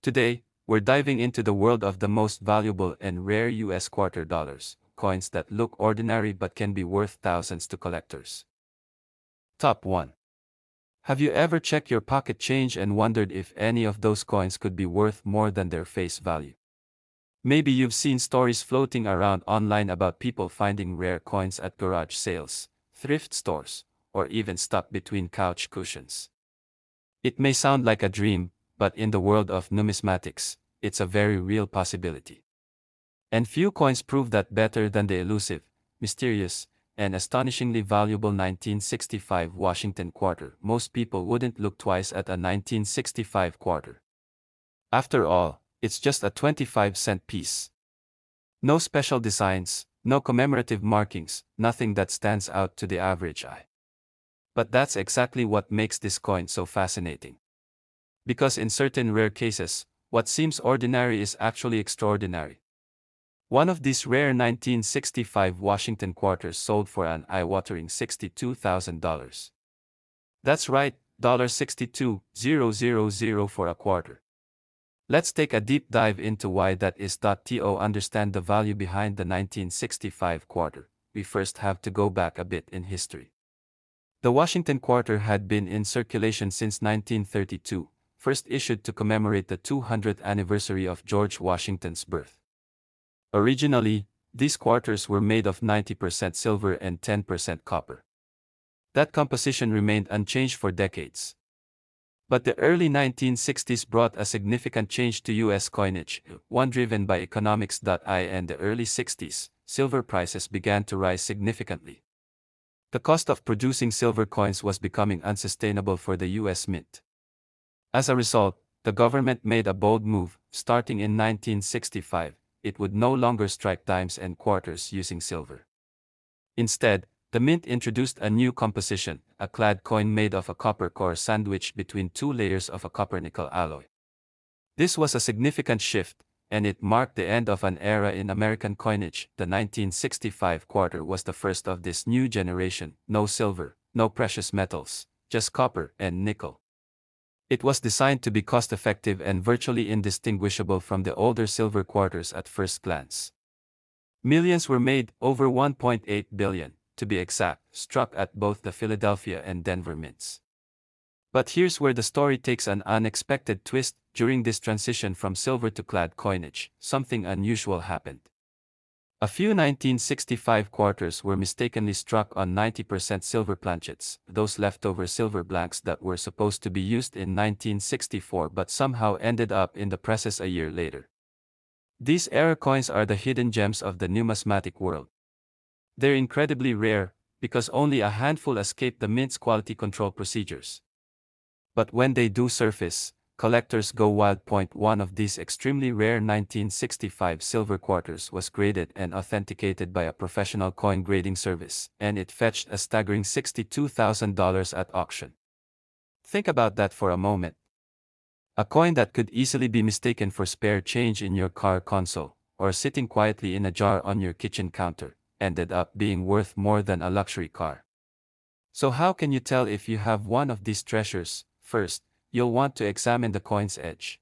Today, we're diving into the world of the most valuable and rare US quarter dollars, coins that look ordinary but can be worth thousands to collectors. Top 1. Have you ever checked your pocket change and wondered if any of those coins could be worth more than their face value? Maybe you've seen stories floating around online about people finding rare coins at garage sales, thrift stores, or even stuck between couch cushions. It may sound like a dream, but in the world of numismatics, it's a very real possibility. And few coins prove that better than the elusive, mysterious, and astonishingly valuable 1965 Washington quarter. Most people wouldn't look twice at a 1965 quarter. After all, it's just a 25-cent piece. No special designs, no commemorative markings, nothing that stands out to the average eye. But that's exactly what makes this coin so fascinating. Because in certain rare cases, what seems ordinary is actually extraordinary. One of these rare 1965 Washington quarters sold for an eye-watering $62,000. That's right, $62,000 for a quarter. Let's take a deep dive into why that is. To understand the value behind the 1965 quarter, we first have to go back a bit in history. The Washington quarter had been in circulation since 1932, first issued to commemorate the 200th anniversary of George Washington's birth. Originally, these quarters were made of 90% silver and 10% copper. That composition remained unchanged for decades. But the early 1960s brought a significant change to U.S. coinage, one driven by economics. In the early 60s, silver prices began to rise significantly. The cost of producing silver coins was becoming unsustainable for the U.S. Mint. As a result, the government made a bold move. Starting in 1965, it would no longer strike dimes and quarters using silver. Instead, the mint introduced a new composition, a clad coin made of a copper core sandwiched between two layers of a copper-nickel alloy. This was a significant shift, and it marked the end of an era in American coinage. The 1965 quarter was the first of this new generation: no silver, no precious metals, just copper and nickel. It was designed to be cost-effective and virtually indistinguishable from the older silver quarters at first glance. Millions were made, over 1.8 billion, to be exact, struck at both the Philadelphia and Denver mints. But here's where the story takes an unexpected twist. During this transition from silver to clad coinage, something unusual happened. A few 1965 quarters were mistakenly struck on 90% silver planchets, those leftover silver blanks that were supposed to be used in 1964 but somehow ended up in the presses a year later. These error coins are the hidden gems of the numismatic world. They're incredibly rare, because only a handful escape the mint's quality control procedures. But when they do surface, collectors go wild. One of these extremely rare 1965 silver quarters was graded and authenticated by a professional coin grading service, and it fetched a staggering $62,000 at auction. Think about that for a moment. A coin that could easily be mistaken for spare change in your car console, or sitting quietly in a jar on your kitchen counter, ended up being worth more than a luxury car. So how can you tell if you have one of these treasures? First, you'll want to examine the coin's edge.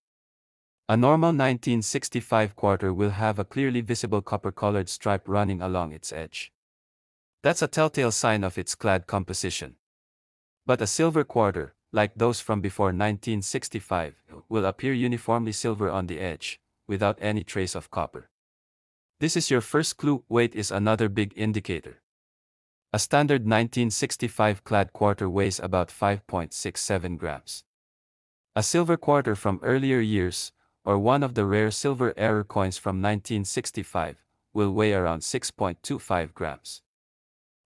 A normal 1965 quarter will have a clearly visible copper-colored stripe running along its edge. That's a telltale sign of its clad composition. But a silver quarter, like those from before 1965, will appear uniformly silver on the edge, without any trace of copper. This is your first clue. Weight is another big indicator. A standard 1965 clad quarter weighs about 5.67 grams. A silver quarter from earlier years, or one of the rare silver error coins from 1965, will weigh around 6.25 grams.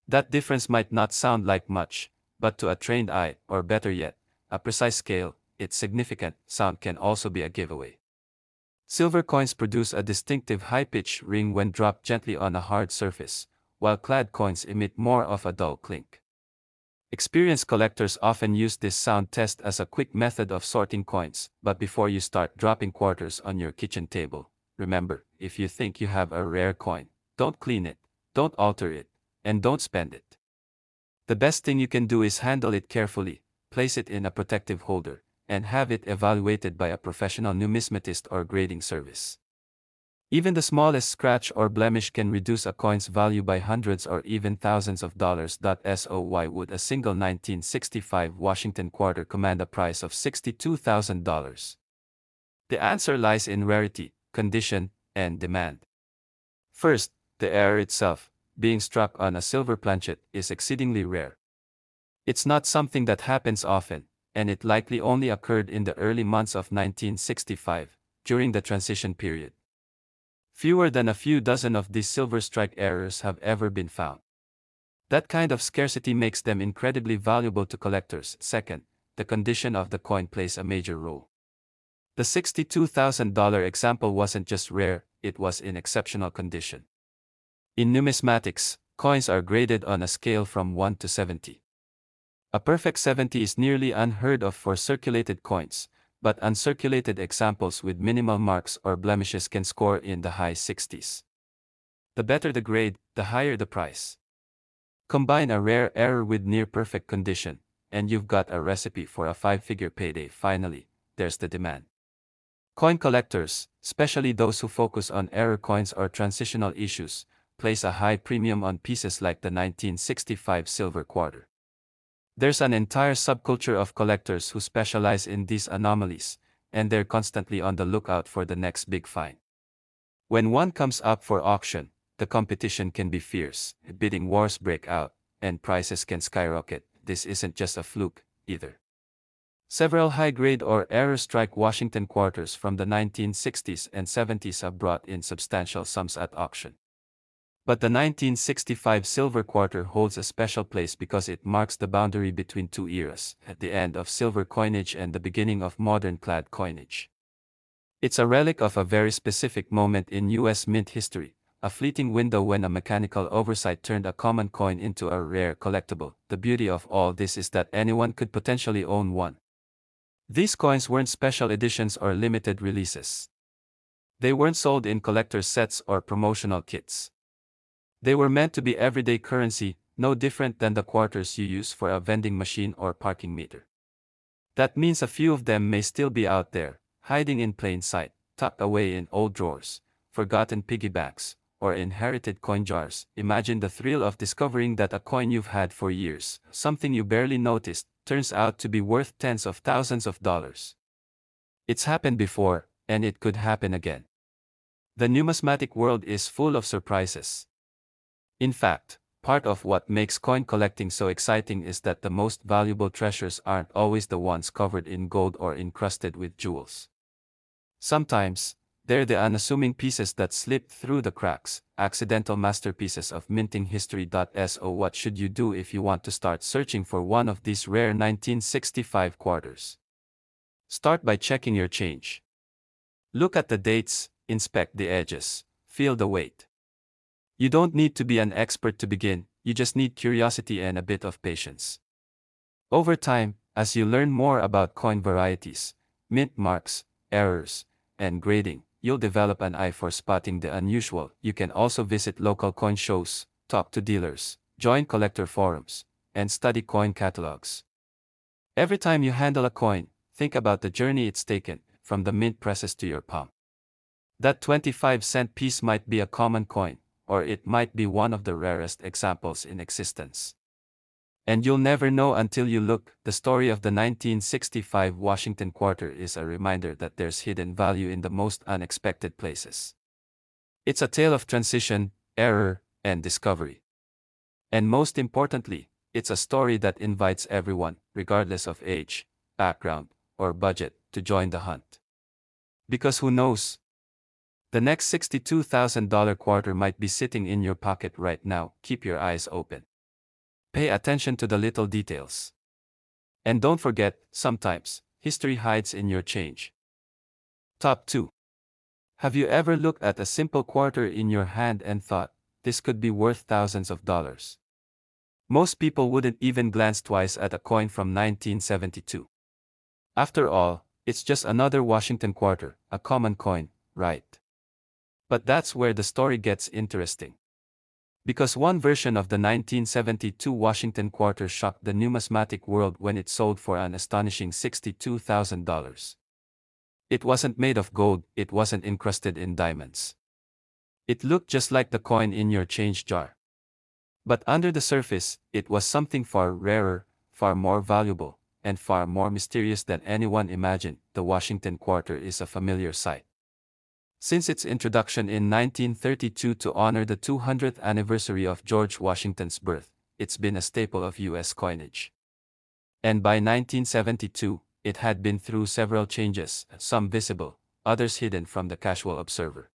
That difference might not sound like much, but to a trained eye, or better yet, a precise scale, it's significant. Sound can also be a giveaway. Silver coins produce a distinctive high-pitched ring when dropped gently on a hard surface, while clad coins emit more of a dull clink. Experienced collectors often use this sound test as a quick method of sorting coins, but before you start dropping quarters on your kitchen table, remember, if you think you have a rare coin, don't clean it, don't alter it, and don't spend it. The best thing you can do is handle it carefully, place it in a protective holder, and have it evaluated by a professional numismatist or grading service. Even the smallest scratch or blemish can reduce a coin's value by hundreds or even thousands of dollars. So why would a single 1965 Washington quarter command a price of $62,000? The answer lies in rarity, condition, and demand. First, the error itself, being struck on a silver planchet, is exceedingly rare. It's not something that happens often, and it likely only occurred in the early months of 1965, during the transition period. Fewer than a few dozen of these silver strike errors have ever been found. That kind of scarcity makes them incredibly valuable to collectors. Second, the condition of the coin plays a major role. The $62,000 example wasn't just rare, it was in exceptional condition. In numismatics, coins are graded on a scale from 1 to 70. A perfect 70 is nearly unheard of for circulated coins, but uncirculated examples with minimal marks or blemishes can score in the high 60s. The better the grade, the higher the price. Combine a rare error with near-perfect condition, and you've got a recipe for a five-figure payday. Finally, there's the demand. Coin collectors, especially those who focus on error coins or transitional issues, place a high premium on pieces like the 1965 silver quarter. There's an entire subculture of collectors who specialize in these anomalies, and they're constantly on the lookout for the next big find. When one comes up for auction, the competition can be fierce, bidding wars break out, and prices can skyrocket. This isn't just a fluke, either. Several high-grade or error-strike Washington quarters from the 1960s and 70s have brought in substantial sums at auction. But the 1965 silver quarter holds a special place because it marks the boundary between two eras, at the end of silver coinage and the beginning of modern clad coinage. It's a relic of a very specific moment in U.S. mint history, a fleeting window when a mechanical oversight turned a common coin into a rare collectible. The beauty of all this is that anyone could potentially own one. These coins weren't special editions or limited releases. They weren't sold in collector's sets or promotional kits. They were meant to be everyday currency, no different than the quarters you use for a vending machine or parking meter. That means a few of them may still be out there, hiding in plain sight, tucked away in old drawers, forgotten piggy banks, or inherited coin jars. Imagine the thrill of discovering that a coin you've had for years, something you barely noticed, turns out to be worth tens of thousands of dollars. It's happened before, and it could happen again. The numismatic world is full of surprises. In fact, part of what makes coin collecting so exciting is that the most valuable treasures aren't always the ones covered in gold or encrusted with jewels. Sometimes, they're the unassuming pieces that slip through the cracks, accidental masterpieces of minting history. So what should you do if you want to start searching for one of these rare 1965 quarters? Start by checking your change. Look at the dates, inspect the edges, feel the weight. You don't need to be an expert to begin, you just need curiosity and a bit of patience. Over time, as you learn more about coin varieties, mint marks, errors, and grading, you'll develop an eye for spotting the unusual. You can also visit local coin shows, talk to dealers, join collector forums, and study coin catalogs. Every time you handle a coin, think about the journey it's taken, from the mint presses to your palm. That 25-cent piece might be a common coin, or it might be one of the rarest examples in existence. And you'll never know until you look. The story of the 1965 Washington quarter is a reminder that there's hidden value in the most unexpected places. It's a tale of transition, error, and discovery. And most importantly, it's a story that invites everyone, regardless of age, background, or budget, to join the hunt. Because who knows? The next $62,000 quarter might be sitting in your pocket right now. Keep your eyes open. Pay attention to the little details. And don't forget, sometimes, history hides in your change. Top 2. Have you ever looked at a simple quarter in your hand and thought, this could be worth thousands of dollars? Most people wouldn't even glance twice at a coin from 1972. After all, it's just another Washington quarter, a common coin, right? But that's where the story gets interesting. Because one version of the 1972 Washington quarter shocked the numismatic world when it sold for an astonishing $62,000. It wasn't made of gold, it wasn't encrusted in diamonds. It looked just like the coin in your change jar. But under the surface, it was something far rarer, far more valuable, and far more mysterious than anyone imagined. The Washington quarter is a familiar sight. Since its introduction in 1932 to honor the 200th anniversary of George Washington's birth, it's been a staple of U.S. coinage. And by 1972, it had been through several changes, some visible, others hidden from the casual observer.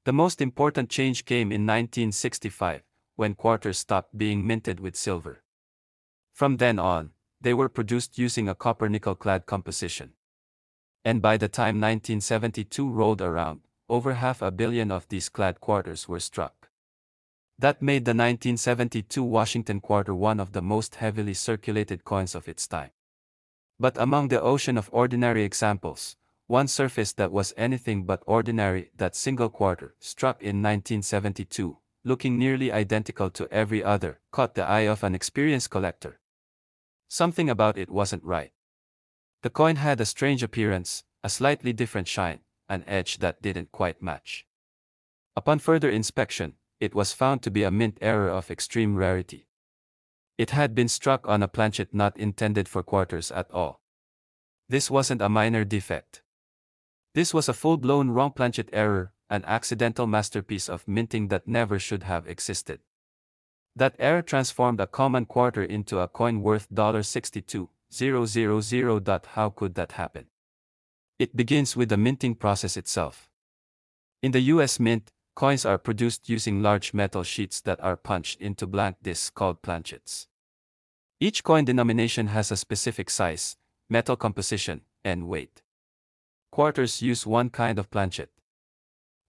The most important change came in 1965, when quarters stopped being minted with silver. From then on, they were produced using a copper-nickel-clad composition. And by the time 1972 rolled around, over 500 million of these clad quarters were struck. That made the 1972 Washington quarter one of the most heavily circulated coins of its time. But among the ocean of ordinary examples, one surfaced that was anything but ordinary. That single quarter, struck in 1972, looking nearly identical to every other, caught the eye of an experienced collector. Something about it wasn't right. The coin had a strange appearance, a slightly different shine, an edge that didn't quite match. Upon further inspection, it was found to be a mint error of extreme rarity. It had been struck on a planchet not intended for quarters at all. This wasn't a minor defect. This was a full-blown wrong planchet error, an accidental masterpiece of minting that never should have existed. That error transformed a common quarter into a coin worth $62,000. How could that happen? It begins with the minting process itself. In the U.S. Mint, coins are produced using large metal sheets that are punched into blank discs called planchets. Each coin denomination has a specific size, metal composition, and weight. Quarters use one kind of planchet.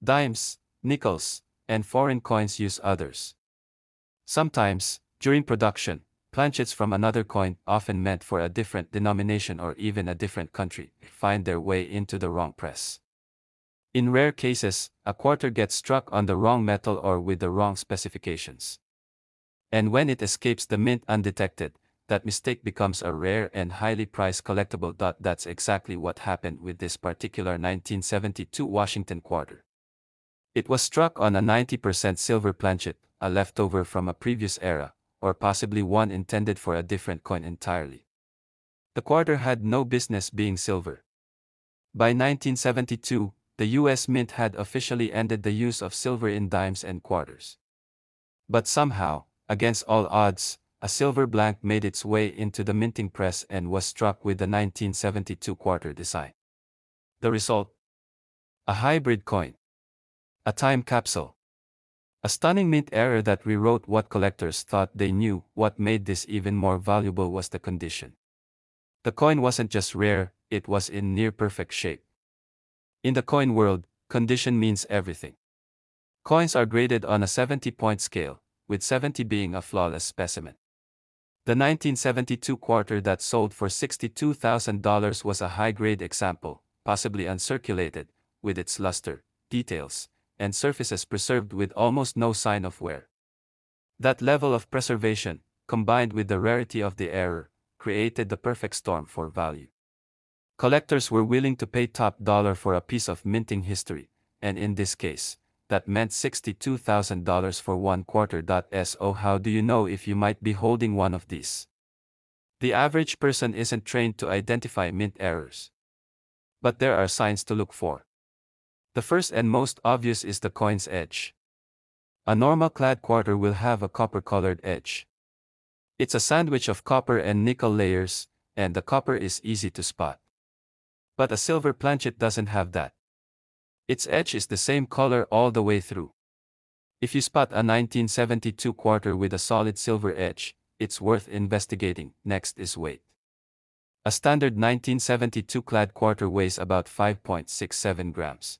Dimes, nickels, and foreign coins use others. Sometimes, during production, planchets from another coin, often meant for a different denomination or even a different country, find their way into the wrong press. In rare cases, a quarter gets struck on the wrong metal or with the wrong specifications. And when it escapes the mint undetected, that mistake becomes a rare and highly prized collectible. That's exactly what happened with this particular 1972 Washington quarter. It was struck on a 90% silver planchet, a leftover from a previous era, or possibly one intended for a different coin entirely. The quarter had no business being silver. By 1972, the U.S. Mint had officially ended the use of silver in dimes and quarters. But somehow, against all odds, a silver blank made its way into the minting press and was struck with the 1972 quarter design. The result? A hybrid coin. A time capsule. A stunning mint error that rewrote what collectors thought they knew. What made this even more valuable was the condition. The coin wasn't just rare, it was in near-perfect shape. In the coin world, condition means everything. Coins are graded on a 70-point scale, with 70 being a flawless specimen. The 1972 quarter that sold for $62,000 was a high-grade example, possibly uncirculated, with its luster, details, and surfaces preserved with almost no sign of wear. That level of preservation, combined with the rarity of the error, created the perfect storm for value. Collectors were willing to pay top dollar for a piece of minting history, and in this case, that meant $62,000 for one quarter. So how do you know if you might be holding one of these? The average person isn't trained to identify mint errors. But there are signs to look for. The first and most obvious is the coin's edge. A normal clad quarter will have a copper-colored edge. It's a sandwich of copper and nickel layers, and the copper is easy to spot. But a silver planchet doesn't have that. Its edge is the same color all the way through. If you spot a 1972 quarter with a solid silver edge, it's worth investigating. Next is weight. A standard 1972 clad quarter weighs about 5.67 grams.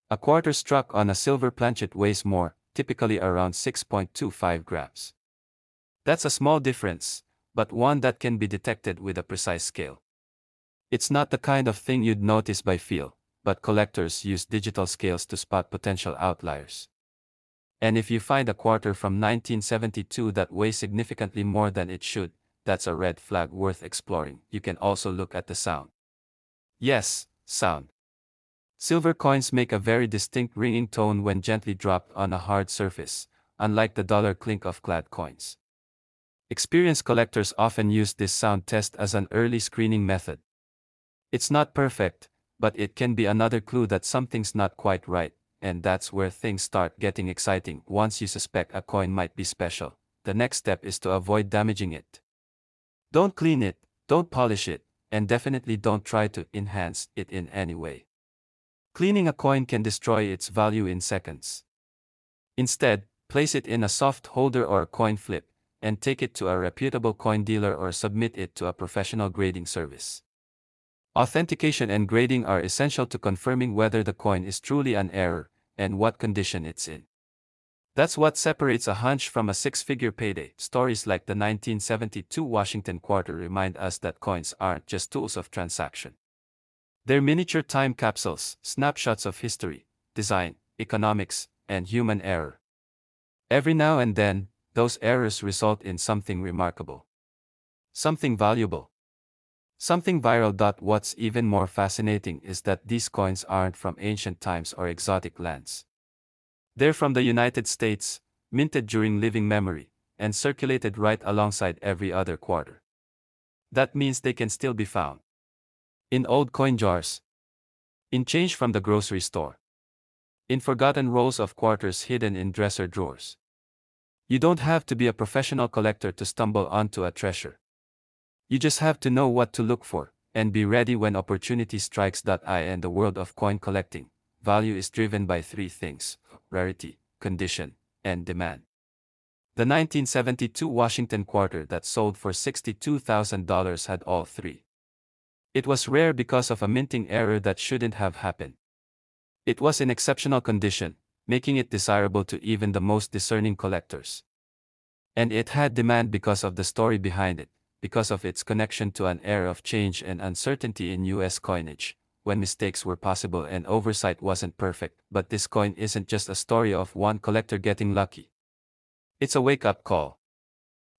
A quarter struck on a silver planchet weighs more, typically around 6.25 grams. That's a small difference, but one that can be detected with a precise scale. It's not the kind of thing you'd notice by feel, but collectors use digital scales to spot potential outliers. And if you find a quarter from 1972 that weighs significantly more than it should, that's a red flag worth exploring. You can also look at the sound. Yes, sound. Silver coins make a very distinct ringing tone when gently dropped on a hard surface, unlike the dollar clink of clad coins. Experienced collectors often use this sound test as an early screening method. It's not perfect, but it can be another clue that something's not quite right, and that's where things start getting exciting. Once you suspect a coin might be special, the next step is to avoid damaging it. Don't clean it, don't polish it, and definitely don't try to enhance it in any way. Cleaning a coin can destroy its value in seconds. Instead, place it in a soft holder or a coin flip, and take it to a reputable coin dealer or submit it to a professional grading service. Authentication and grading are essential to confirming whether the coin is truly an error, and what condition it's in. That's what separates a hunch from a six-figure payday. Stories like the 1972 Washington quarter remind us that coins aren't just tools of transaction. They're miniature time capsules, snapshots of history, design, economics, and human error. Every now and then, those errors result in something remarkable. Something valuable. Something viral. What's even more fascinating is that these coins aren't from ancient times or exotic lands. They're from the United States, minted during living memory, and circulated right alongside every other quarter. That means they can still be found in old coin jars, in change from the grocery store, in forgotten rolls of quarters hidden in dresser drawers. You don't have to be a professional collector to stumble onto a treasure. You just have to know what to look for, and be ready when opportunity strikes. In the world of coin collecting, value is driven by three things: rarity, condition, and demand. The 1972 Washington quarter that sold for $62,000 had all three. It was rare because of a minting error that shouldn't have happened. It was in exceptional condition, making it desirable to even the most discerning collectors. And it had demand because of the story behind it, because of its connection to an era of change and uncertainty in US coinage, when mistakes were possible and oversight wasn't perfect. But this coin isn't just a story of one collector getting lucky. It's a wake-up call.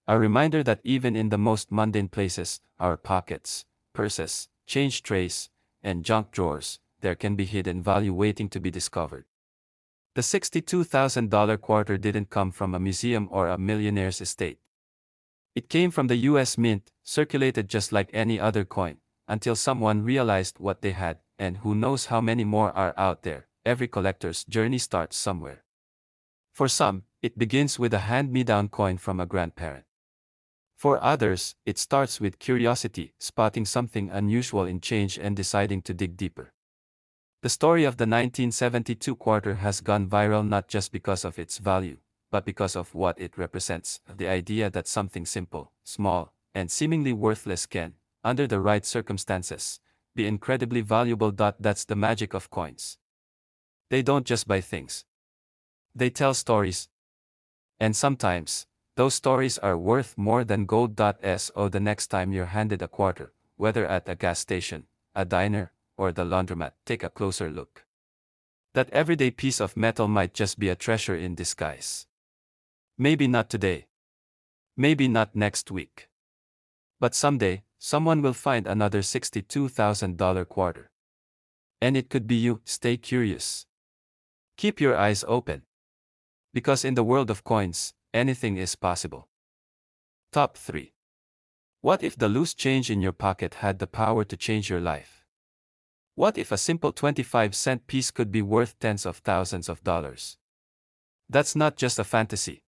A reminder that even in the most mundane places, our pockets, purses, change trays, and junk drawers, there can be hidden value waiting to be discovered. The $62,000 quarter didn't come from a museum or a millionaire's estate. It came from the US Mint, circulated just like any other coin, until someone realized what they had, and who knows how many more are out there. Every collector's journey starts somewhere. For some, it begins with a hand-me-down coin from a grandparent. For others, it starts with curiosity, spotting something unusual in change and deciding to dig deeper. The story of the 1972 quarter has gone viral not just because of its value, but because of what it represents: the idea that something simple, small, and seemingly worthless can, under the right circumstances, be incredibly valuable. That's the magic of coins. They don't just buy things. They tell stories. And sometimes, those stories are worth more than gold. So the next time you're handed a quarter, whether at a gas station, a diner, or the laundromat, take a closer look. That everyday piece of metal might just be a treasure in disguise. Maybe not today. Maybe not next week. But someday, someone will find another $62,000 quarter. And it could be you. Stay curious. Keep your eyes open. Because in the world of coins, anything is possible. Top 3. What if the loose change in your pocket had the power to change your life? What if a simple 25-cent piece could be worth tens of thousands of dollars? That's not just a fantasy.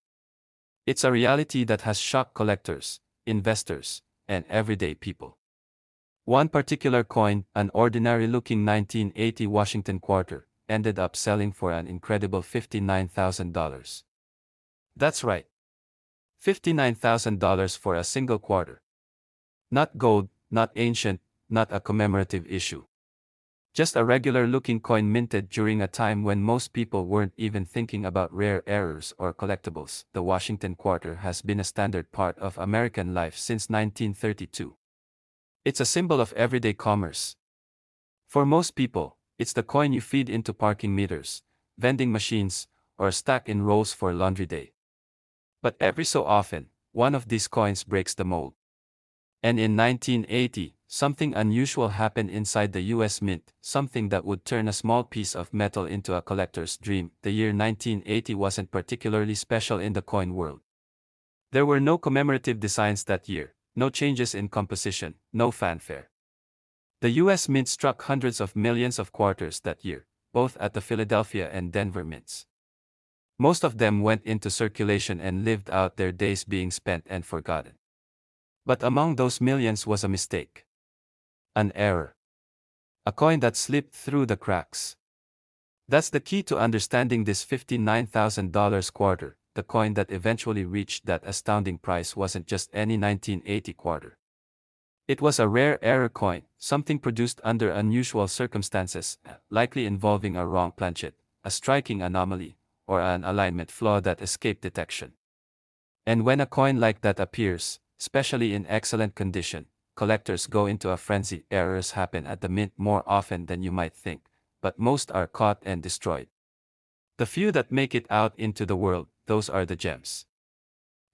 It's a reality that has shocked collectors, investors, and everyday people. One particular coin, an ordinary-looking 1980 Washington quarter, ended up selling for an incredible $59,000. That's right. $59,000 for a single quarter. Not gold, not ancient, not a commemorative issue. Just a regular-looking coin minted during a time when most people weren't even thinking about rare errors or collectibles. The Washington quarter has been a standard part of American life since 1932. It's a symbol of everyday commerce. For most people, it's the coin you feed into parking meters, vending machines, or stacked in rolls for laundry day. But every so often, one of these coins breaks the mold. And in 1980, something unusual happened inside the US Mint, something that would turn a small piece of metal into a collector's dream. The year 1980 wasn't particularly special in the coin world. There were no commemorative designs that year, no changes in composition, no fanfare. The US Mint struck hundreds of millions of quarters that year, both at the Philadelphia and Denver mints. Most of them went into circulation and lived out their days being spent and forgotten. But among those millions was a mistake. An error. A coin that slipped through the cracks. That's the key to understanding this $59,000 quarter. The coin that eventually reached that astounding price wasn't just any 1980 quarter. It was a rare error coin, something produced under unusual circumstances, likely involving a wrong planchet, a striking anomaly, or an alignment flaw that escaped detection. And when a coin like that appears, especially in excellent condition, collectors go into a frenzy. Errors happen at the mint more often than you might think, but most are caught and destroyed. The few that make it out into the world, those are the gems.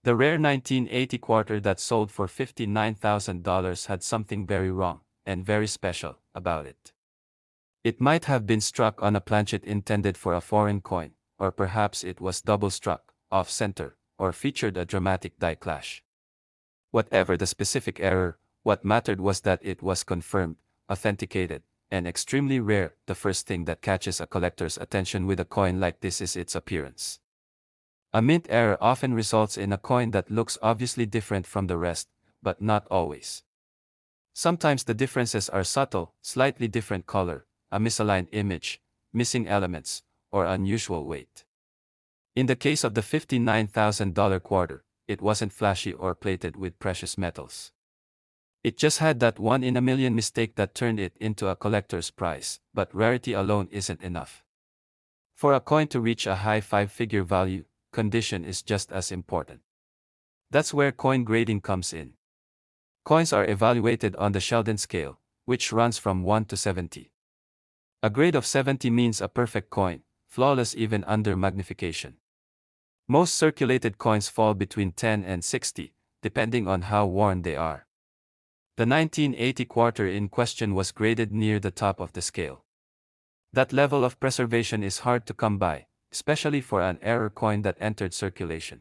The rare 1980 quarter that sold for $59,000 had something very wrong, and very special, about it. It might have been struck on a planchet intended for a foreign coin, or perhaps it was double-struck, off-center, or featured a dramatic die clash. Whatever the specific error, what mattered was that it was confirmed, authenticated, and extremely rare. The first thing that catches a collector's attention with a coin like this is its appearance. A mint error often results in a coin that looks obviously different from the rest, but not always. Sometimes the differences are subtle, slightly different color, a misaligned image, missing elements, or unusual weight. In the case of the $59,000 quarter, it wasn't flashy or plated with precious metals. It just had that one-in-a-million mistake that turned it into a collector's prize, but rarity alone isn't enough. For a coin to reach a high five-figure value, condition is just as important. That's where coin grading comes in. Coins are evaluated on the Sheldon scale, which runs from 1 to 70. A grade of 70 means a perfect coin, flawless even under magnification. Most circulated coins fall between 10 and 60, depending on how worn they are. The 1980 quarter in question was graded near the top of the scale. That level of preservation is hard to come by, especially for an error coin that entered circulation.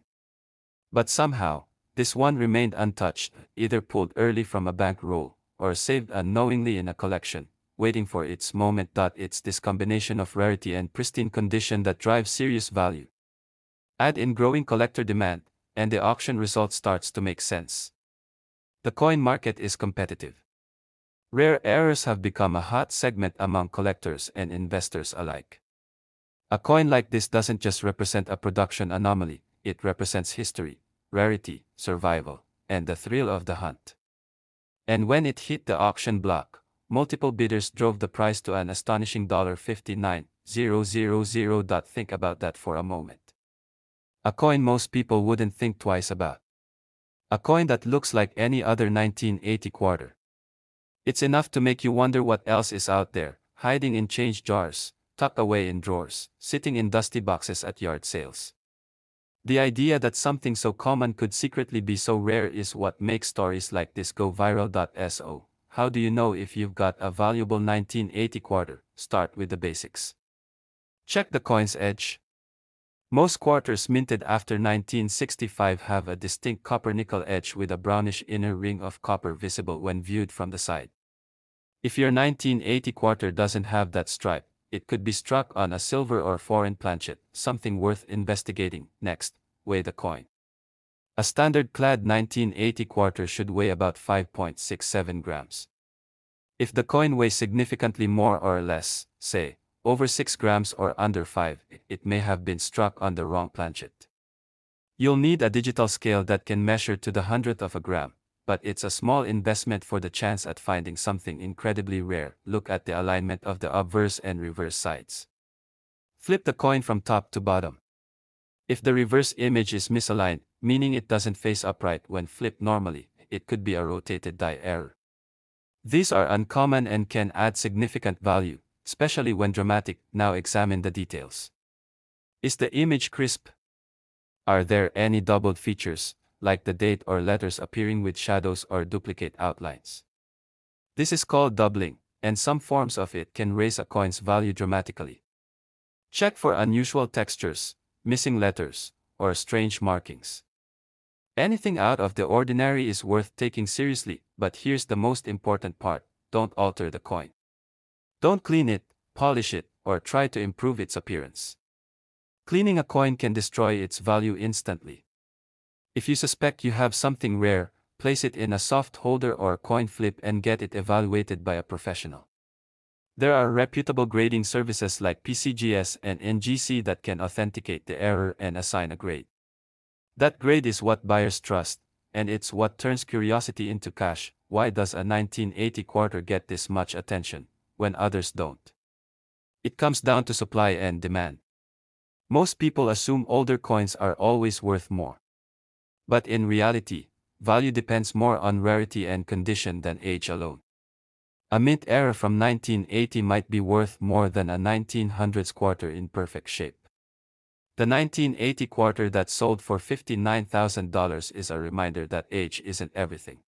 But somehow, this one remained untouched, either pulled early from a bankroll, or saved unknowingly in a collection, waiting for its moment. It's this combination of rarity and pristine condition that drives serious value. Add in growing collector demand, and the auction result starts to make sense. The coin market is competitive. Rare errors have become a hot segment among collectors and investors alike. A coin like this doesn't just represent a production anomaly, it represents history, rarity, survival, and the thrill of the hunt. And when it hit the auction block, multiple bidders drove the price to an astonishing $59,000. Think about that for a moment. A coin most people wouldn't think twice about. A coin that looks like any other 1980 quarter. It's enough to make you wonder what else is out there, hiding in change jars, tucked away in drawers, sitting in dusty boxes at yard sales. The idea that something so common could secretly be so rare is what makes stories like this go viral. So, how do you know if you've got a valuable 1980 quarter? Start with the basics. Check the coin's edge. Most quarters minted after 1965 have a distinct copper-nickel edge with a brownish inner ring of copper visible when viewed from the side. If your 1980 quarter doesn't have that stripe, it could be struck on a silver or foreign planchet, something worth investigating. Next, weigh the coin. A standard clad 1980 quarter should weigh about 5.67 grams. If the coin weighs significantly more or less, say, over 6 grams or under 5, it may have been struck on the wrong planchet. You'll need a digital scale that can measure to the hundredth of a gram, but it's a small investment for the chance at finding something incredibly rare. Look at the alignment of the obverse and reverse sides. Flip the coin from top to bottom. If the reverse image is misaligned, meaning it doesn't face upright when flipped normally, it could be a rotated die error. These are uncommon and can add significant value, especially when dramatic. Now examine the details. Is the image crisp? Are there any doubled features, like the date or letters appearing with shadows or duplicate outlines? This is called doubling, and some forms of it can raise a coin's value dramatically. Check for unusual textures, missing letters, or strange markings. Anything out of the ordinary is worth taking seriously, but here's the most important part: don't alter the coin. Don't clean it, polish it, or try to improve its appearance. Cleaning a coin can destroy its value instantly. If you suspect you have something rare, place it in a soft holder or coin flip and get it evaluated by a professional. There are reputable grading services like PCGS and NGC that can authenticate the error and assign a grade. That grade is what buyers trust, and it's what turns curiosity into cash. Why does a 1980 quarter get this much attention, when others don't? It comes down to supply and demand. Most people assume older coins are always worth more. But in reality, value depends more on rarity and condition than age alone. A mint era from 1980 might be worth more than a 1900s quarter in perfect shape. The 1980 quarter that sold for $59,000 is a reminder that age isn't everything.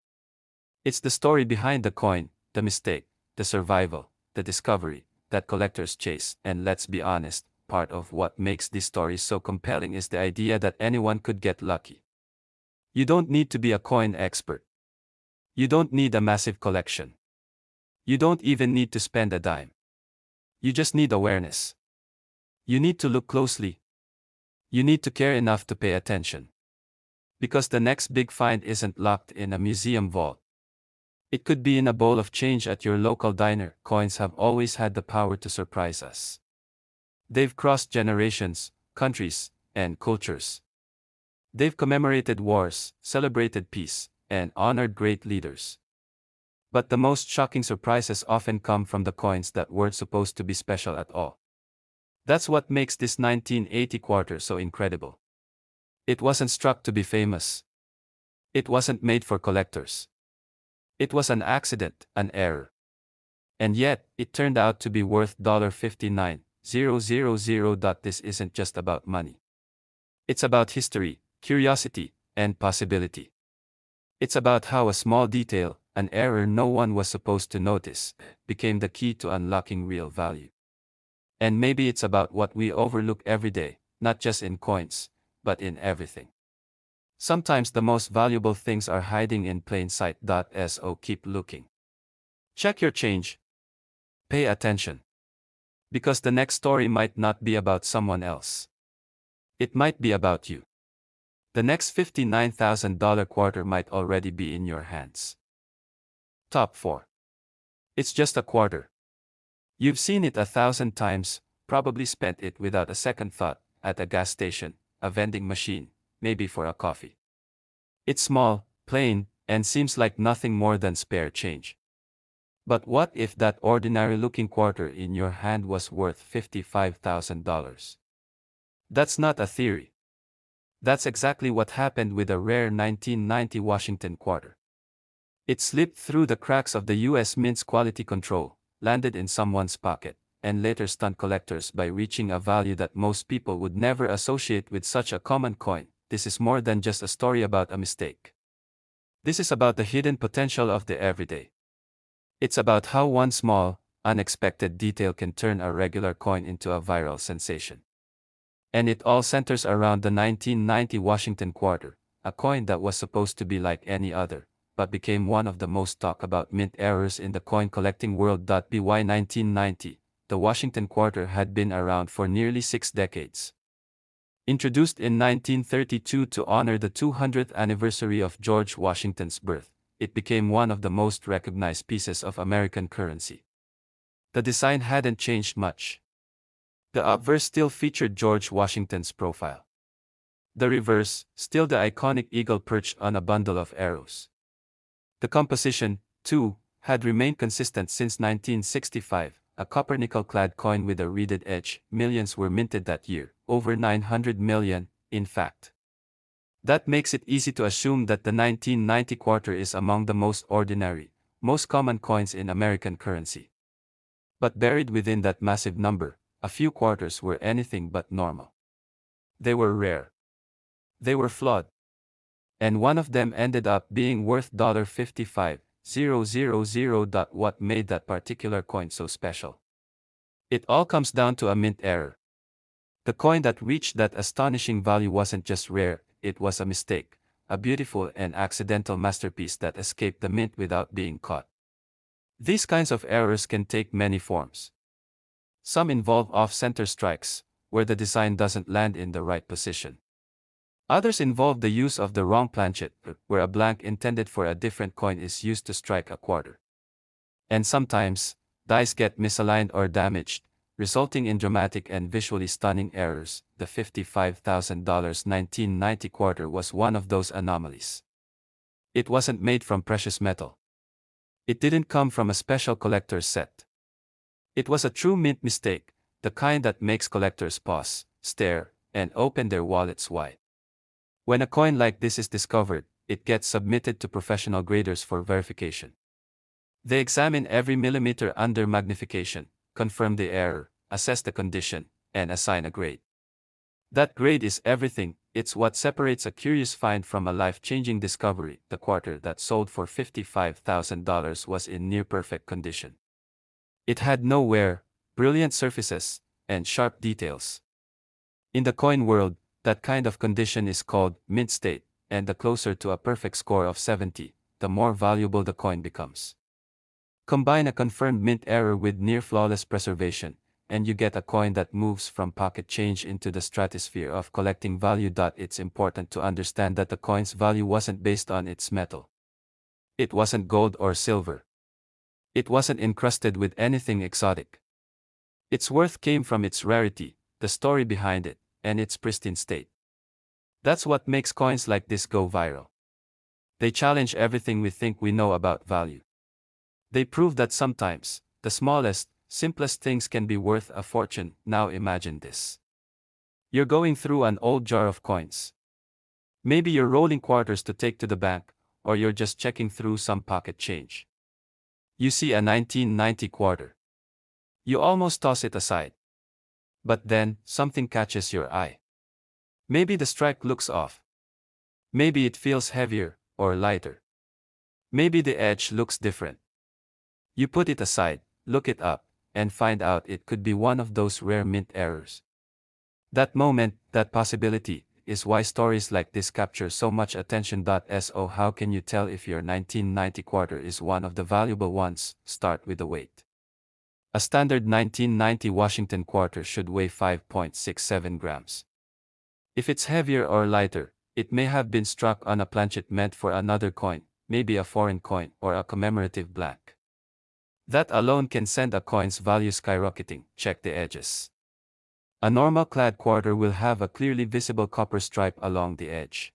It's the story behind the coin, the mistake, the survival, the discovery that collectors chase. And let's be honest, part of what makes these stories so compelling is the idea that anyone could get lucky. You don't need to be a coin expert. You don't need a massive collection. You don't even need to spend a dime. You just need awareness. You need to look closely. You need to care enough to pay attention. Because the next big find isn't locked in a museum vault. It could be in a bowl of change at your local diner. Coins have always had the power to surprise us. They've crossed generations, countries, and cultures. They've commemorated wars, celebrated peace, and honored great leaders. But the most shocking surprises often come from the coins that weren't supposed to be special at all. That's what makes this 1980 quarter so incredible. It wasn't struck to be famous. It wasn't made for collectors. It was an accident, an error. And yet, it turned out to be worth $59,000. This isn't just about money. It's about history, curiosity, and possibility. It's about how a small detail, an error no one was supposed to notice, became the key to unlocking real value. And maybe it's about what we overlook every day, not just in coins, but in everything. Sometimes the most valuable things are hiding in plain sight. So keep looking. Check your change. Pay attention. Because the next story might not be about someone else. It might be about you. The next $59,000 quarter might already be in your hands. Top 4. It's just a quarter. You've seen it 1,000 times, probably spent it without a second thought, at a gas station, a vending machine, maybe for a coffee. It's small, plain, and seems like nothing more than spare change. But what if that ordinary-looking quarter in your hand was worth $55,000? That's not a theory. That's exactly what happened with a rare 1990 Washington quarter. It slipped through the cracks of the U.S. Mint's quality control, landed in someone's pocket, and later stunned collectors by reaching a value that most people would never associate with such a common coin. This is more than just a story about a mistake. This is about the hidden potential of the everyday. It's about how one small, unexpected detail can turn a regular coin into a viral sensation. And it all centers around the 1990 Washington quarter, a coin that was supposed to be like any other, but became one of the most talked about mint errors in the coin collecting world. By 1990, the Washington quarter had been around for nearly 6 decades. Introduced in 1932 to honor the 200th anniversary of George Washington's birth, it became one of the most recognized pieces of American currency. The design hadn't changed much. The obverse still featured George Washington's profile. The reverse, still the iconic eagle perched on a bundle of arrows. The composition, too, had remained consistent since 1965, a copper nickel-clad coin with a reeded edge. Millions were minted that year, over 900 million, in fact. That makes it easy to assume that the 1990 quarter is among the most ordinary, most common coins in American currency. But buried within that massive number, a few quarters were anything but normal. They were rare. They were flawed. And one of them ended up being worth $55,000. What made that particular coin so special? It all comes down to a mint error. The coin that reached that astonishing value wasn't just rare, it was a mistake, a beautiful and accidental masterpiece that escaped the mint without being caught. These kinds of errors can take many forms. Some involve off-center strikes, where the design doesn't land in the right position. Others involve the use of the wrong planchet, where a blank intended for a different coin is used to strike a quarter. And sometimes, dice get misaligned or damaged, resulting in dramatic and visually stunning errors. The $55,000 1990 quarter was one of those anomalies. It wasn't made from precious metal. It didn't come from a special collector's set. It was a true mint mistake, the kind that makes collectors pause, stare, and open their wallets wide. When a coin like this is discovered, it gets submitted to professional graders for verification. They examine every millimeter under magnification, confirm the error, assess the condition, and assign a grade. That grade is everything. It's what separates a curious find from a life-changing discovery. The quarter that sold for $55,000 was in near-perfect condition. It had no wear, brilliant surfaces, and sharp details. In the coin world, that kind of condition is called mint state, and the closer to a perfect score of 70, the more valuable the coin becomes. Combine a confirmed mint error with near-flawless preservation, and you get a coin that moves from pocket change into the stratosphere of collecting value. It's important to understand that the coin's value wasn't based on its metal. It wasn't gold or silver. It wasn't encrusted with anything exotic. Its worth came from its rarity, the story behind it, and its pristine state. That's what makes coins like this go viral. They challenge everything we think we know about value. They prove that sometimes, the smallest, simplest things can be worth a fortune. Now imagine this. You're going through an old jar of coins. Maybe you're rolling quarters to take to the bank, or you're just checking through some pocket change. You see a 1990 quarter. You almost toss it aside. But then, something catches your eye. Maybe the strike looks off. Maybe it feels heavier, or lighter. Maybe the edge looks different. You put it aside, look it up, and find out it could be one of those rare mint errors. That moment, that possibility, is why stories like this capture so much attention. So how can you tell if your 1990 quarter is one of the valuable ones? Start with the weight. A standard 1990 Washington quarter should weigh 5.67 grams. If it's heavier or lighter, it may have been struck on a planchet meant for another coin, maybe a foreign coin or a commemorative blank. That alone can send a coin's value skyrocketing. Check the edges. A normal clad quarter will have a clearly visible copper stripe along the edge.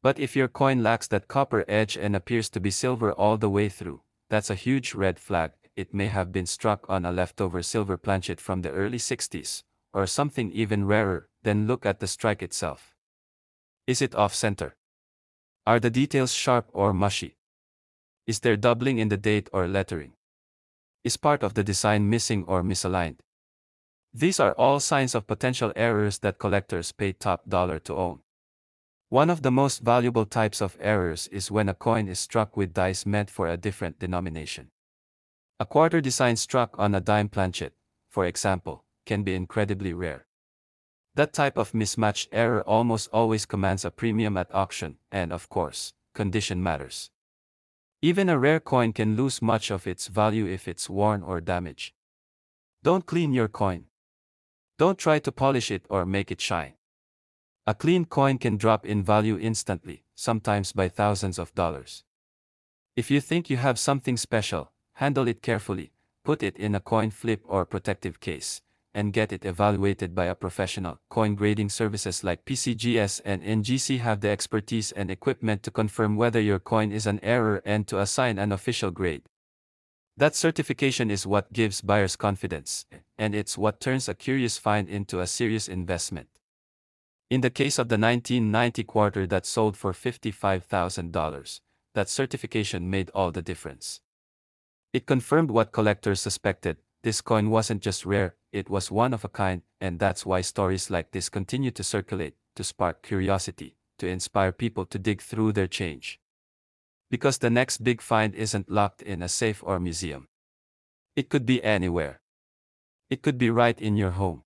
But if your coin lacks that copper edge and appears to be silver all the way through, that's a huge red flag. It may have been struck on a leftover silver planchet from the early 60s, or something even rarer. Then look at the strike itself. Is it off-center? Are the details sharp or mushy? Is there doubling in the date or lettering? Is part of the design missing or misaligned? These are all signs of potential errors that collectors pay top dollar to own. One of the most valuable types of errors is when a coin is struck with dice meant for a different denomination. A quarter design struck on a dime planchet, for example, can be incredibly rare. That type of mismatched error almost always commands a premium at auction, and of course, condition matters. Even a rare coin can lose much of its value if it's worn or damaged. Don't clean your coin. Don't try to polish it or make it shine. A clean coin can drop in value instantly, sometimes by thousands of dollars. If you think you have something special, handle it carefully, put it in a coin flip or protective case, and get it evaluated by a professional. Coin grading services like PCGS and NGC have the expertise and equipment to confirm whether your coin is an error and to assign an official grade. That certification is what gives buyers confidence, and it's what turns a curious find into a serious investment. In the case of the 1990 quarter that sold for $55,000, that certification made all the difference. It confirmed what collectors suspected: this coin wasn't just rare, it was one of a kind, and that's why stories like this continue to circulate, to spark curiosity, to inspire people to dig through their change. Because the next big find isn't locked in a safe or museum. It could be anywhere. It could be right in your home.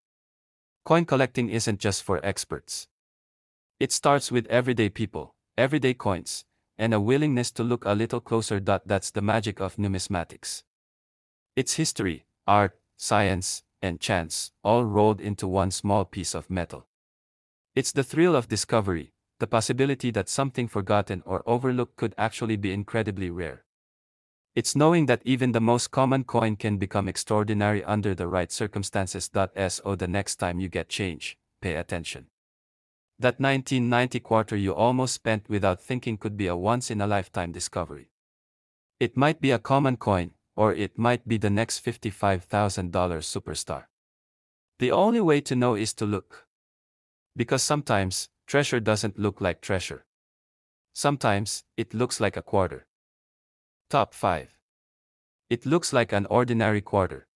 Coin collecting isn't just for experts. It starts with everyday people, everyday coins, and a willingness to look a little closer. That's the magic of numismatics. It's history, art, science, and chance, all rolled into one small piece of metal. It's the thrill of discovery, the possibility that something forgotten or overlooked could actually be incredibly rare. It's knowing that even the most common coin can become extraordinary under the right circumstances. So the next time you get change, pay attention. That 1990 quarter you almost spent without thinking could be a once-in-a-lifetime discovery. It might be a common coin, or it might be the next $55,000 superstar. The only way to know is to look. Because sometimes, treasure doesn't look like treasure. Sometimes, it looks like a quarter. Top 5. It looks like an ordinary quarter.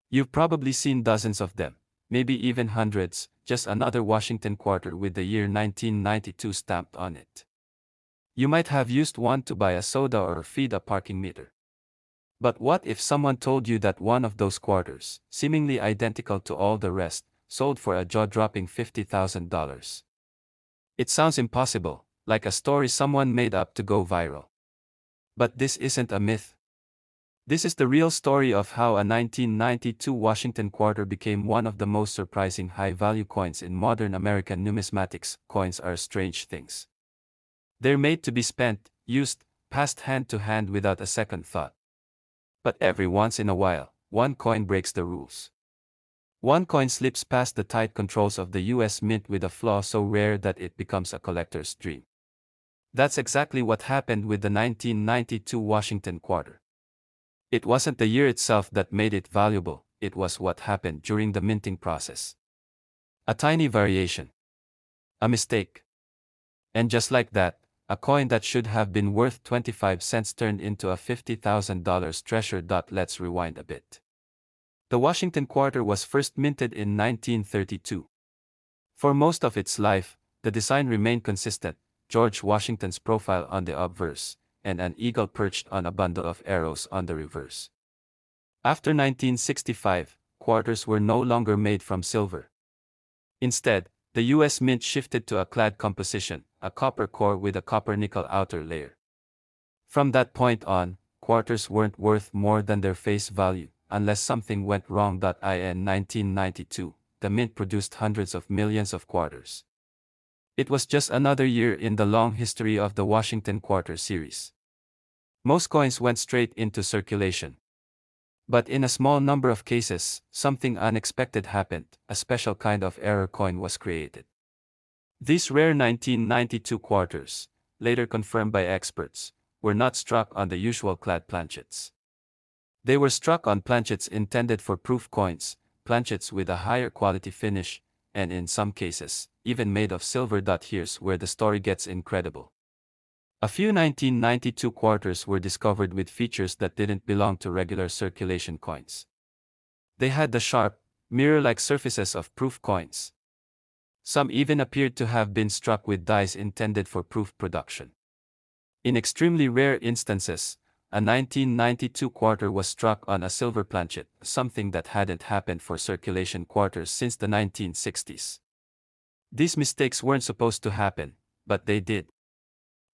You've probably seen dozens of them, maybe even hundreds, just another Washington quarter with the year 1992 stamped on it. You might have used one to buy a soda or feed a parking meter. But what if someone told you that one of those quarters, seemingly identical to all the rest, sold for a jaw-dropping $50,000? It sounds impossible, like a story someone made up to go viral. But this isn't a myth. This is the real story of how a 1992 Washington quarter became one of the most surprising high-value coins in modern American numismatics. Coins are strange things. They're made to be spent, used, passed hand to hand without a second thought. But every once in a while, one coin breaks the rules. One coin slips past the tight controls of the US Mint with a flaw so rare that it becomes a collector's dream. That's exactly what happened with the 1992 Washington quarter. It wasn't the year itself that made it valuable, it was what happened during the minting process. A tiny variation. A mistake. And just like that, a coin that should have been worth 25 cents turned into a $50,000 treasure. Let's rewind a bit. The Washington quarter was first minted in 1932. For most of its life, the design remained consistent: George Washington's profile on the obverse, and an eagle perched on a bundle of arrows on the reverse. After 1965, quarters were no longer made from silver. Instead, the US Mint shifted to a clad composition, a copper core with a copper-nickel outer layer. From that point on, quarters weren't worth more than their face value, unless something went wrong. In 1992, the Mint produced hundreds of millions of quarters. It was just another year in the long history of the Washington Quarter series. Most coins went straight into circulation. But in a small number of cases, something unexpected happened: a special kind of error coin was created. These rare 1992 quarters, later confirmed by experts, were not struck on the usual clad planchets. They were struck on planchets intended for proof coins, planchets with a higher quality finish, and in some cases, even made of silver. Here's where the story gets incredible. A few 1992 quarters were discovered with features that didn't belong to regular circulation coins. They had the sharp, mirror-like surfaces of proof coins. Some even appeared to have been struck with dies intended for proof production. In extremely rare instances, a 1992 quarter was struck on a silver planchet, something that hadn't happened for circulation quarters since the 1960s. These mistakes weren't supposed to happen, but they did.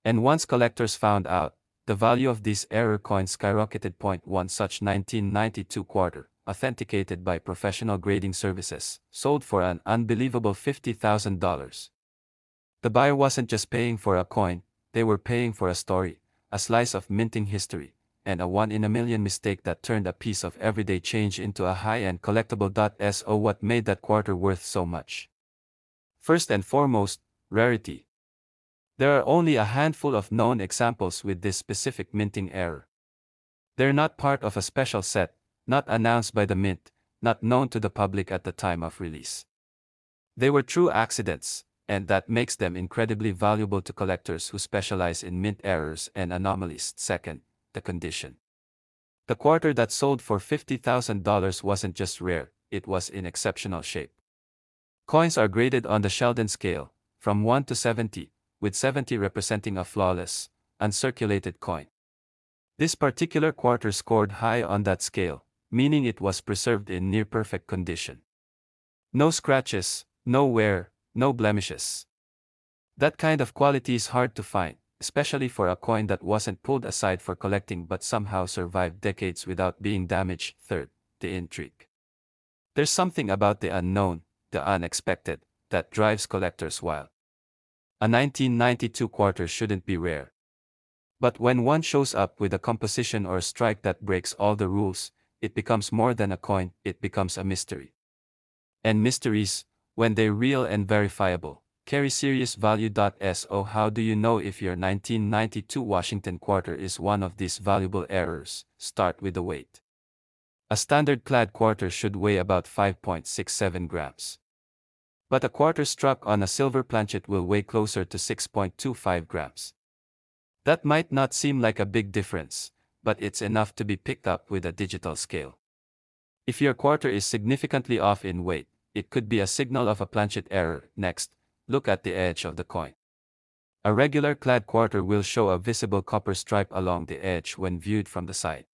And once collectors found out, the value of these error coins skyrocketed. One such 1992 quarter, authenticated by professional grading services, sold for an unbelievable $50,000. The buyer wasn't just paying for a coin, they were paying for a story, a slice of minting history, and a one-in-a-million mistake that turned a piece of everyday change into a high-end collectible. So what made that quarter worth so much? First and foremost, rarity. There are only a handful of known examples with this specific minting error. They're not part of a special set, not announced by the mint, not known to the public at the time of release. They were true accidents, and that makes them incredibly valuable to collectors who specialize in mint errors and anomalies. Second, the condition. The quarter that sold for $50,000 wasn't just rare, it was in exceptional shape. Coins are graded on the Sheldon scale, from 1 to 70, with 70 representing a flawless, uncirculated coin. This particular quarter scored high on that scale, meaning it was preserved in near-perfect condition. No scratches, no wear, no blemishes. That kind of quality is hard to find, especially for a coin that wasn't pulled aside for collecting but somehow survived decades without being damaged. Third, the intrigue. There's something about the unknown, the unexpected, that drives collectors wild. A 1992 quarter shouldn't be rare. But when one shows up with a composition or a strike that breaks all the rules, it becomes more than a coin, it becomes a mystery. And mysteries, when they're real and verifiable, carry serious value. So how do you know if your 1992 Washington quarter is one of these valuable errors? Start with the weight. A standard clad quarter should weigh about 5.67 grams. But a quarter struck on a silver planchet will weigh closer to 6.25 grams. That might not seem like a big difference, but it's enough to be picked up with a digital scale. If your quarter is significantly off in weight, it could be a signal of a planchet error. Next, look at the edge of the coin. A regular clad quarter will show a visible copper stripe along the edge when viewed from the side.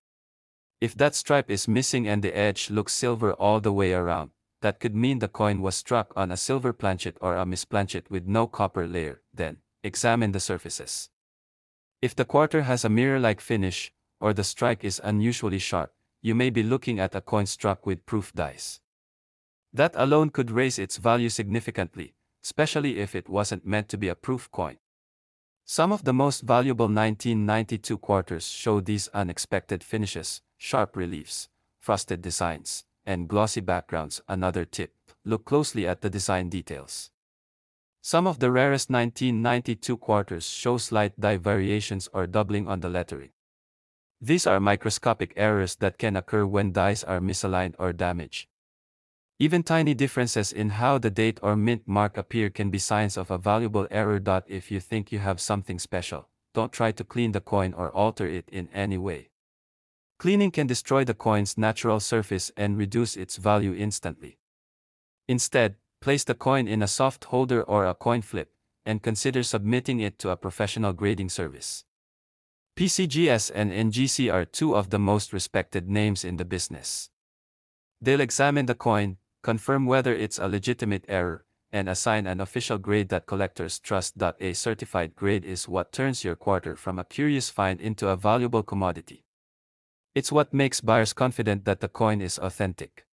If that stripe is missing and the edge looks silver all the way around, that could mean the coin was struck on a silver planchet or a misplanchet with no copper layer. Then, examine the surfaces. If the quarter has a mirror-like finish, or the strike is unusually sharp, you may be looking at a coin struck with proof dice. That alone could raise its value significantly, especially if it wasn't meant to be a proof coin. Some of the most valuable 1992 quarters show these unexpected finishes, sharp reliefs, frosted designs, and glossy backgrounds. Another tip: look closely at the design details. Some of the rarest 1992 quarters show slight die variations or doubling on the lettering. These are microscopic errors that can occur when dies are misaligned or damaged. Even tiny differences in how the date or mint mark appear can be signs of a valuable error. If you think you have something special, don't try to clean the coin or alter it in any way. Cleaning can destroy the coin's natural surface and reduce its value instantly. Instead, place the coin in a soft holder or a coin flip, and consider submitting it to a professional grading service. PCGS and NGC are two of the most respected names in the business. They'll examine the coin, confirm whether it's a legitimate error, and assign an official grade that collectors trust. A certified grade is what turns your quarter from a curious find into a valuable commodity. It's what makes buyers confident that the coin is authentic.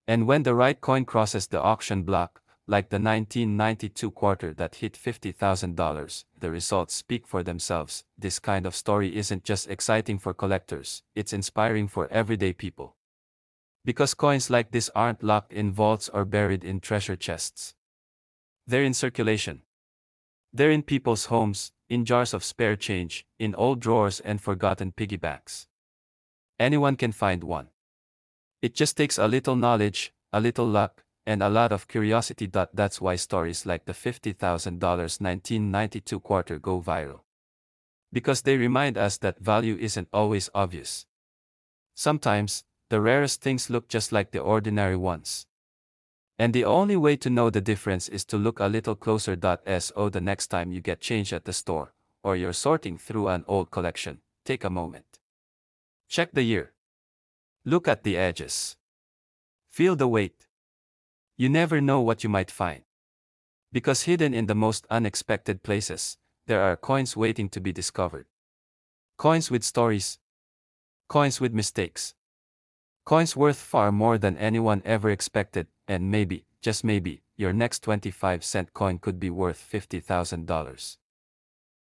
And when the right coin crosses the auction block, like the 1992 quarter that hit $50,000, the results speak for themselves. This kind of story isn't just exciting for collectors, it's inspiring for everyday people. Because coins like this aren't locked in vaults or buried in treasure chests. They're in circulation. They're in people's homes, in jars of spare change, in old drawers and forgotten piggy banks. Anyone can find one. It just takes a little knowledge, a little luck, and a lot of curiosity. That's why stories like the $50,000 1992 quarter go viral. Because they remind us that value isn't always obvious. Sometimes, the rarest things look just like the ordinary ones. And the only way to know the difference is to look a little closer. So the next time you get change at the store, or you're sorting through an old collection, take a moment. Check the year. Look at the edges. Feel the weight. You never know what you might find. Because hidden in the most unexpected places, there are coins waiting to be discovered. Coins with stories. Coins with mistakes. Coins worth far more than anyone ever expected, and maybe, just maybe, your next 25-cent coin could be worth $50,000.